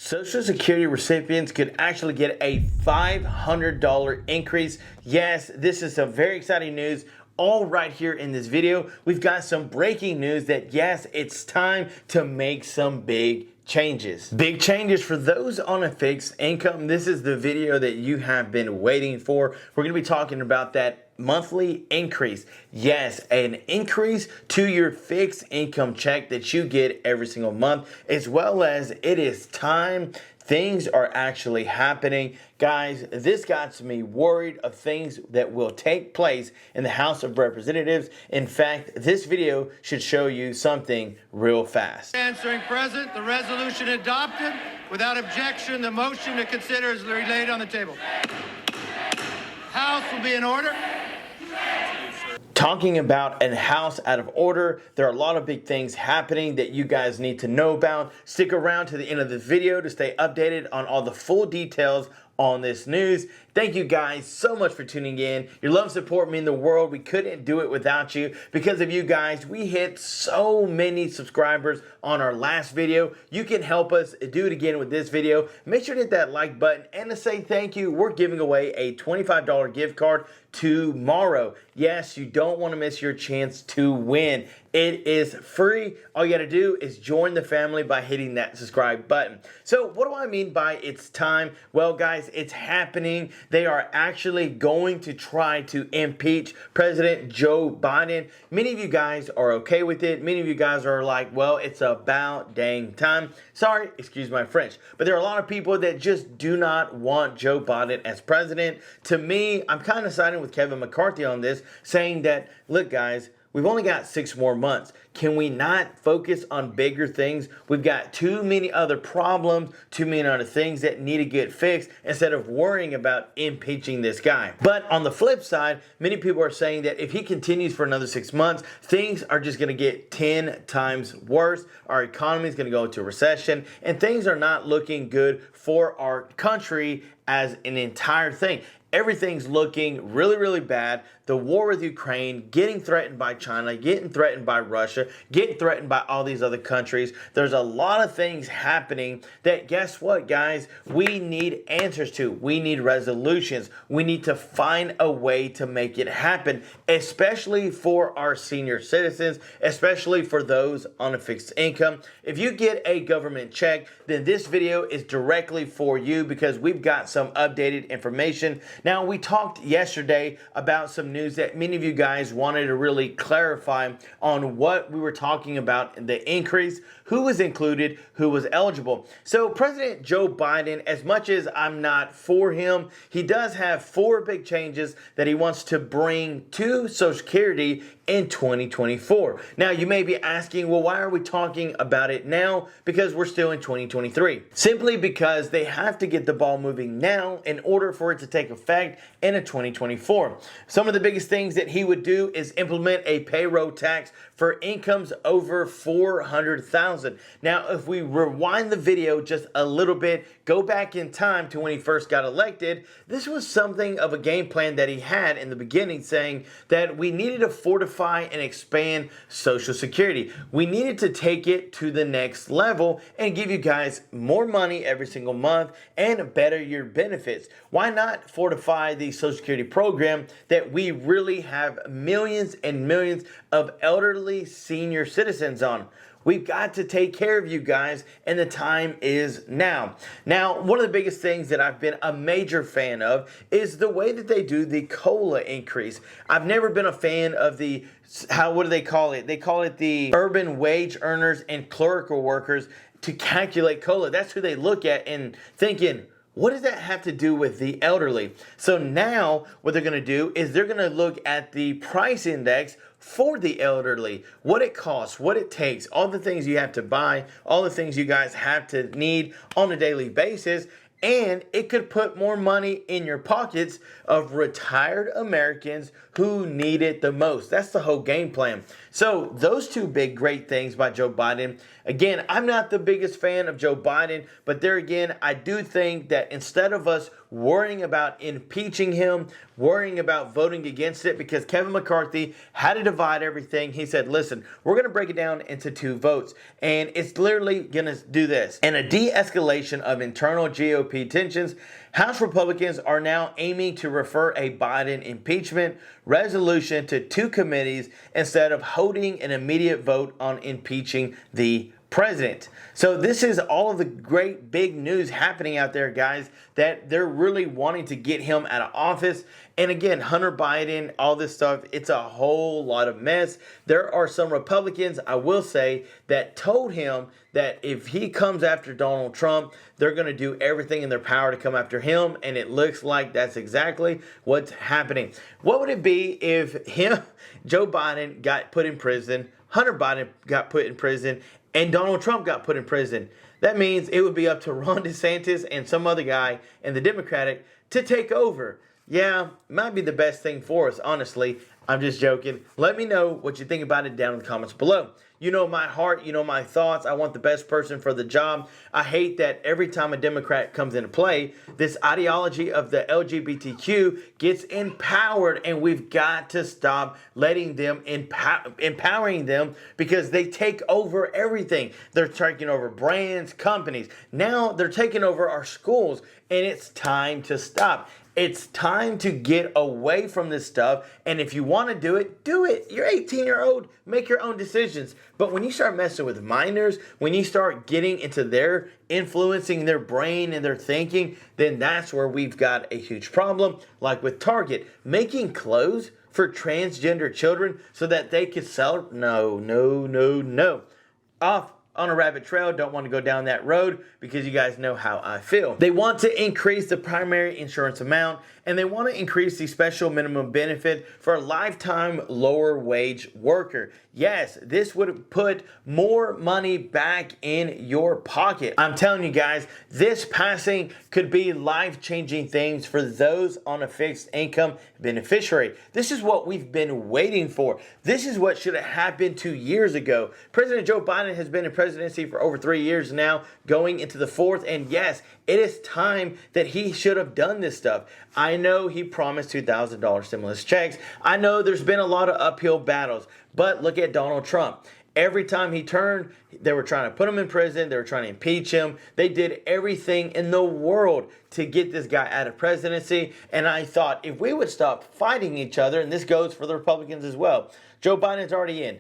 Social Security recipients could actually get a $500 increase. Yes, this is some very exciting news. All right here in this video, we've got some breaking news that yes, it's time to make some big changes. Big changes for those on a fixed income. This is the video that you have been waiting for. We're going to be talking about that monthly increase. Yes, an increase to your fixed income check that you get every single month, as well as it is time. Things are actually happening. Guys, this got me worried of things that will take place in the House of Representatives. In fact, this video should show you something real fast. Answering President, the resolution adopted. Without objection, the motion to consider is laid on the table. House will be in order. Talking about a house out of order, there are a lot of big things happening that you guys need to know about. Stick around to the end of this video to stay updated on all the full details on this news. Thank you guys so much for tuning in. Your love and support mean the world. We couldn't do it without you. Because of you guys, we hit so many subscribers on our last video. You can help us do it again with this video. Make sure to hit that like button, and to say thank you, we're giving away a $25 gift card tomorrow. Yes, you don't want to miss your chance to win. It is free. All you got to do is join the family by hitting that subscribe button. So what do I mean by it's time? Well, guys, it's happening. They are actually going to try to impeach President Joe Biden. Many of you guys are okay with it. Many of you guys are like, well, it's about dang time. Sorry, excuse my French. But there are a lot of people that just do not want Joe Biden as president. To me, I'm kind of siding with Kevin McCarthy on this, saying that, look, guys, we've only got 6 more months. Can we not focus on bigger things? We've got too many other problems, too many other things that need to get fixed instead of worrying about impeaching this guy. But on the flip side, many people are saying that if he continues for another 6 months, things are just going to get 10 times worse. Our economy is going to go into a recession, and things are not looking good for our country as an entire thing. Everything's looking really, really bad. The war with Ukraine, getting threatened by China, getting threatened by Russia, getting threatened by all these other countries. There's a lot of things happening that, guess what, guys? We need answers to. We need resolutions. We need to find a way to make it happen, especially for our senior citizens, especially for those on a fixed income. If you get a government check, then this video is directly for you because we've got some updated information. Now, we talked yesterday about some news that many of you guys wanted to really clarify on what we were talking about, the increase, who was included, who was eligible. So President Joe Biden, as much as I'm not for him, he does have 4 big changes that he wants to bring to Social Security in 2024. Now, you may be asking, well, why are we talking about it now? Because we're still in 2023. Simply because they have to get the ball moving now in order for it to take effect in a 2024. Some of the biggest things that he would do is implement a payroll tax for incomes over $400,000. Now, if we rewind the video just a little bit, go back in time to when he first got elected, this was something of a game plan that he had in the beginning, saying that we needed to fortify and expand Social Security. We needed to take it to the next level and give you guys more money every single month and better your benefits. Why not fortify the Social Security program that we really have millions and millions of elderly senior citizens on? We've got to take care of you guys, and the time is now. Now, one of the biggest things that I've been a major fan of is the way that they do the COLA increase. I've never been a fan of the, what do they call it? They call it the urban wage earners and clerical workers to calculate COLA. That's who they look at and thinking, what does that have to do with the elderly? So now what they're going to do is they're going to look at the price index for the elderly, what it costs, what it takes, all the things you have to buy, all the things you guys have to need on a daily basis, and it could put more money in your pockets of retired Americans who need it the most. That's the whole game plan. So those 2 big great things by Joe Biden. Again, I'm not the biggest fan of Joe Biden, but there again, I do think that instead of us worrying about impeaching him, worrying about voting against it, because Kevin McCarthy had to divide everything. He said, listen, we're going to break it down into 2 votes, and it's literally going to do this. And a de-escalation of internal GOP tensions, House Republicans are now aiming to refer a Biden impeachment resolution to 2 committees instead of holding an immediate vote on impeaching the president. So this is all of the great big news happening out there, guys, that they're really wanting to get him out of office. And again, Hunter Biden, all this stuff, it's a whole lot of mess. There are some Republicans, I will say, that told him that if he comes after Donald Trump, they're going to do everything in their power to come after him. And it looks like that's exactly what's happening. What would it be if Joe Biden got put in prison, Hunter Biden got put in prison, and Donald Trump got put in prison? That means it would be up to Ron DeSantis and some other guy in the Democratic to take over. Yeah, might be the best thing for us, honestly. I'm just joking. Let me know what you think about it down in the comments below. You know my heart, you know my thoughts. I want the best person for the job. I hate that every time a Democrat comes into play, this ideology of the LGBTQ gets empowered, and we've got to stop letting them empowering them, because they take over everything. They're taking over brands, companies. Now they're taking over our schools, and it's time to stop. It's time to get away from this stuff. And if you want to do it, do it. You're 18-year-old. Make your own decisions. But when you start messing with minors, when you start getting into their influencing their brain and their thinking, then that's where we've got a huge problem. Like with Target, making clothes for transgender children so that they could sell. No. Off on a rabbit trail. Don't want to go down that road, because you guys know how I feel. They want to increase the primary insurance amount, and they want to increase the special minimum benefit for a lifetime lower wage worker. Yes, this would put more money back in your pocket. I'm telling you guys, this passing could be life-changing things for those on a fixed income beneficiary. This is what we've been waiting for. This is what should have happened 2 years ago. President Joe Biden has been in presidency for over 3 years now, going into the 4th, and yes, it is time that he should have done this stuff. I know he promised $2,000 stimulus checks. I know there's been a lot of uphill battles, but look at Donald Trump. Every time he turned, they were trying to put him in prison. They were trying to impeach him. They did everything in the world to get this guy out of presidency. And I thought, if we would stop fighting each other, and this goes for the Republicans as well. Joe Biden's already in.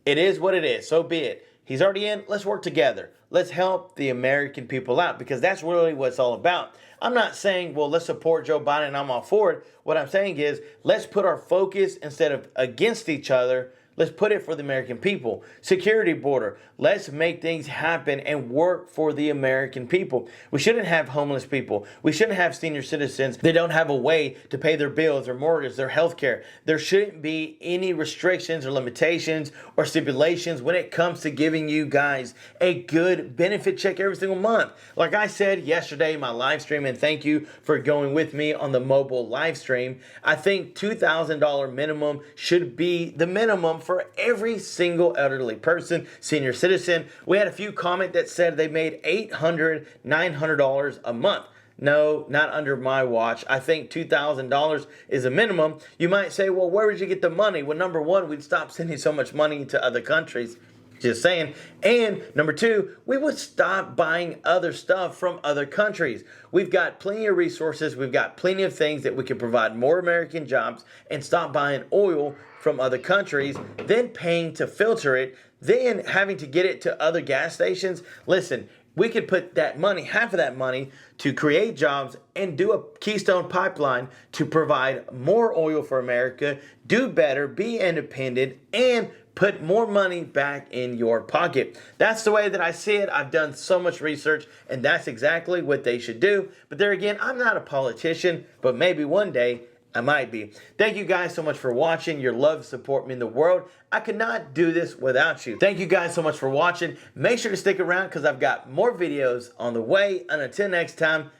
It is what it is. So be it. He's already in. Let's work together. Let's help the American people out, because that's really what it's all about. I'm not saying, well, let's support Joe Biden and I'm all for it. What I'm saying is, let's put our focus, instead of against each other, let's put it for the American people. Security border. Let's make things happen and work for the American people. We shouldn't have homeless people. We shouldn't have senior citizens that don't have a way to pay their bills, their mortgage, their health care. There shouldn't be any restrictions or limitations or stipulations when it comes to giving you guys a good benefit check every single month. Like I said yesterday in my live stream, and thank you for going with me on the mobile live stream, I think $2,000 minimum should be the minimum for every single elderly person, senior citizen. We had a few comment that said they made $800, $900 a month. No, not under my watch. I think $2,000 is a minimum. You might say, well, where would you get the money? Well, number one, we'd stop sending so much money to other countries. Just saying. And number two, we would stop buying other stuff from other countries. We've got plenty of resources. We've got plenty of things that we can provide more American jobs, and stop buying oil from other countries, then paying to filter it, then having to get it to other gas stations. Listen, we could put that money, half of that money, to create jobs and do a Keystone pipeline to provide more oil for America, do better, be independent, and put more money back in your pocket. That's the way that I see it. I've done so much research, and that's exactly what they should do. But there again, I'm not a politician, but maybe one day I might be. Thank you guys so much for watching. Your love, support mean the world. I could not do this without you. Thank you guys so much for watching. Make sure to stick around, because I've got more videos on the way. And until next time,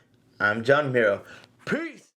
I'm John Miro. Peace.